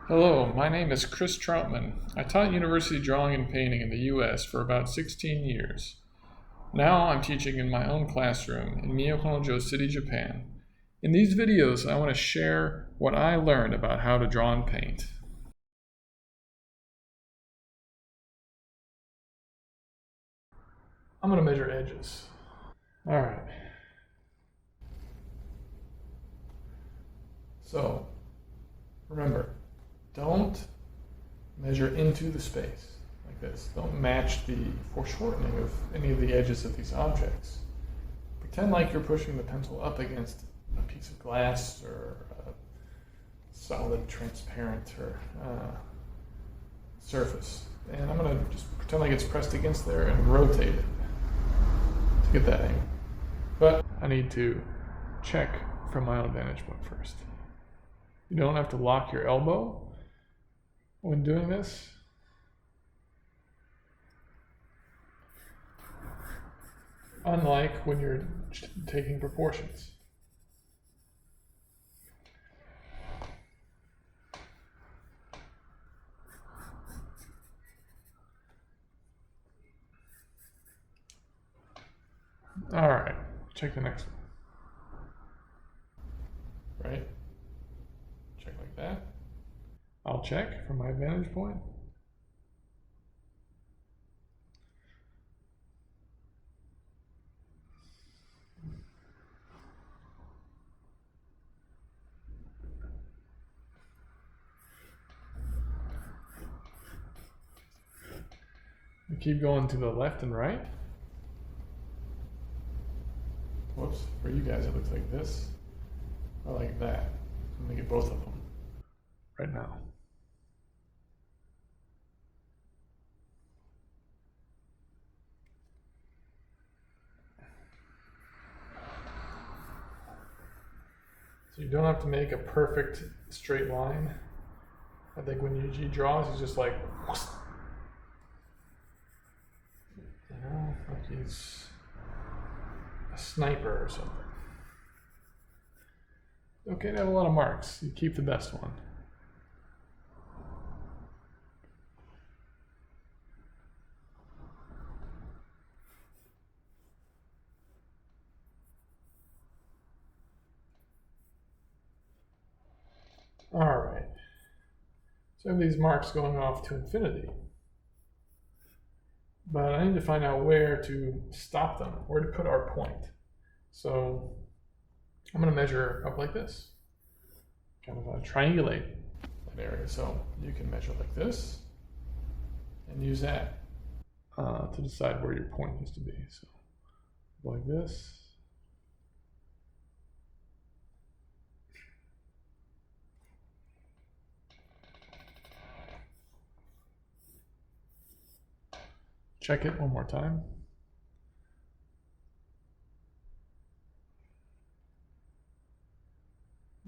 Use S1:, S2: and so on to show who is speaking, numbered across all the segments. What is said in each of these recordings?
S1: Hello, my name is Chris Troutman. I taught university drawing and painting in the US for about 16 years. Now I'm teaching in my own classroom in Miyako City, Japan. In these videos, I want to share what I learned about how to draw and paint. I'm going to measure edges. All right. So, remember, don't measure into the space like this. Don't match the foreshortening of any of the edges of these objects. Pretend like you're pushing the pencil up against a piece of glass or a solid, transparent or surface. And I'm going to just pretend like it's pressed against there and rotate it to get that angle. But I need to check from my own vantage point first. You don't have to lock your elbow when doing this. Unlike when you're taking proportions. All right, check the next one. Right? Check like that. I'll check from my vantage point. We keep going to the left and right. Whoops, for you guys it looks like this, or like that. I'm gonna get both of them right now. So you don't have to make a perfect straight line. I think when Yuji draws, he's just like, you know, like he's a sniper or something. Okay to have a lot of marks. You keep the best one. All right. So I have these marks going off to infinity. But I need to find out where to stop them, where to put our point. So I'm going to measure up like this, kind of triangulate that area. So you can measure like this and use that to decide where your point needs to be. So like this. Check it one more time.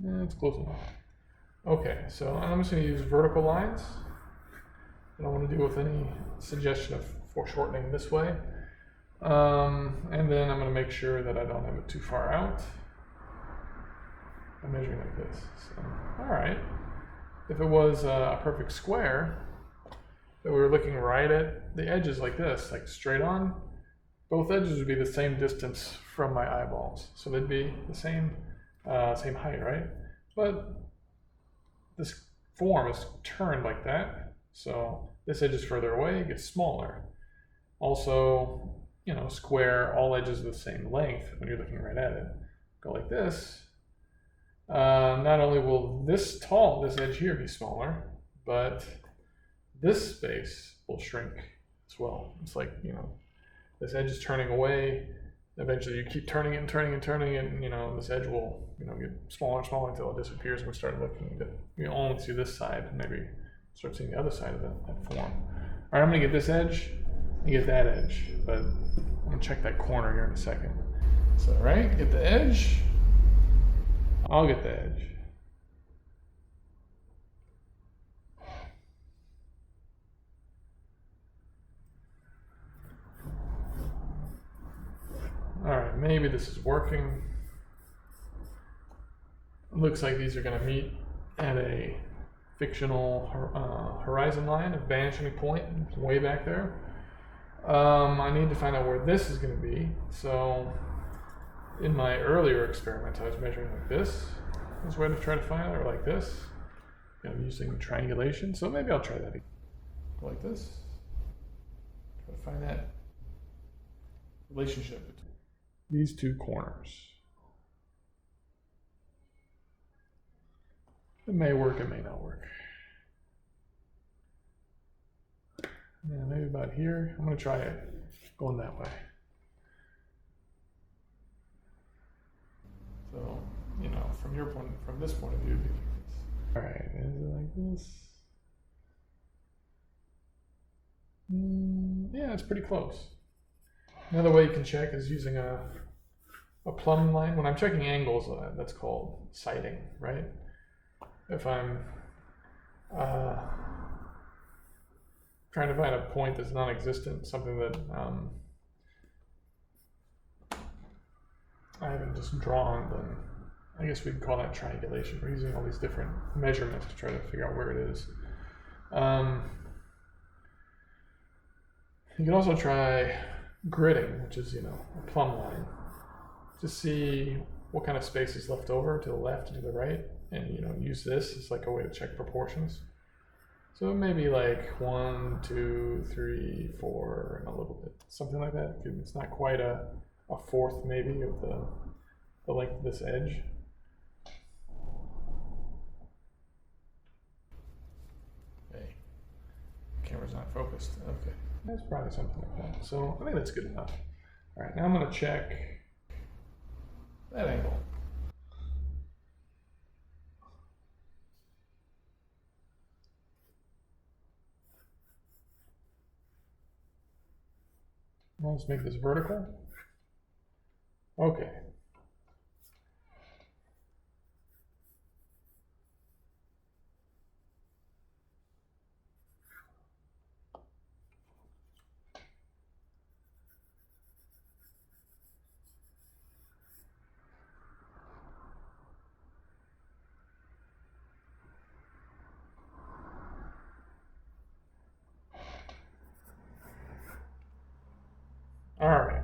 S1: Yeah, it's close enough. Okay, so I'm just going to use vertical lines. I don't want to deal with any suggestion of foreshortening this way. And then I'm going to make sure that I don't have it too far out. I'm measuring like this. So, all right. If it was a perfect square, that we were looking right at the edges like this, like straight on, both edges would be the same distance from my eyeballs. So they'd be the same height, right? But this form is turned like that. So this edge is further away, it gets smaller. Also, you know, square, all edges are the same length when you're looking right at it. Go like this. Not only will this edge here be smaller, but this space will shrink as well. It's like, you know, this edge is turning away. Eventually you keep turning it and turning and turning it, and, you know, this edge will, you know, get smaller and smaller until it disappears, and we start looking at, you know, only see this side, and maybe start seeing the other side of that form. All right, I'm gonna get this edge and get that edge, but I'm gonna check that corner here in a second. So, right, get the edge. I'll get the edge. All right, maybe this is working. It looks like these are going to meet at a fictional horizon line, a vanishing point way back there. I need to find out where this is going to be. So in my earlier experiment, I was measuring like this. That's where to try to find it, or like this. Using triangulation. So maybe I'll try that again. Like this. Try to find that relationship between these two corners. It may work, it may not work. Yeah, maybe about here. I'm going to try it going that way. So, from this point of view, it'd be like this. All right, is it like this? Yeah, it's pretty close. Another way you can check is using a plumb line. When I'm checking angles, that's called sighting, right? If I'm trying to find a point that's non-existent, something that I haven't just drawn, then I guess we can call that triangulation. We're using all these different measurements to try to figure out where it is. You can also try gridding, which is, a plumb line, to see what kind of space is left over to the left and to the right, and use this as like a way to check proportions. So maybe like 1, 2, 3, 4, and a little bit, something like that. It's not quite a fourth maybe of the length of this edge. Okay, camera's not focused. Okay, that's probably something like that. So I think that's good enough. All right, now I'm going to check that angle. Let's make this vertical. Okay. All right.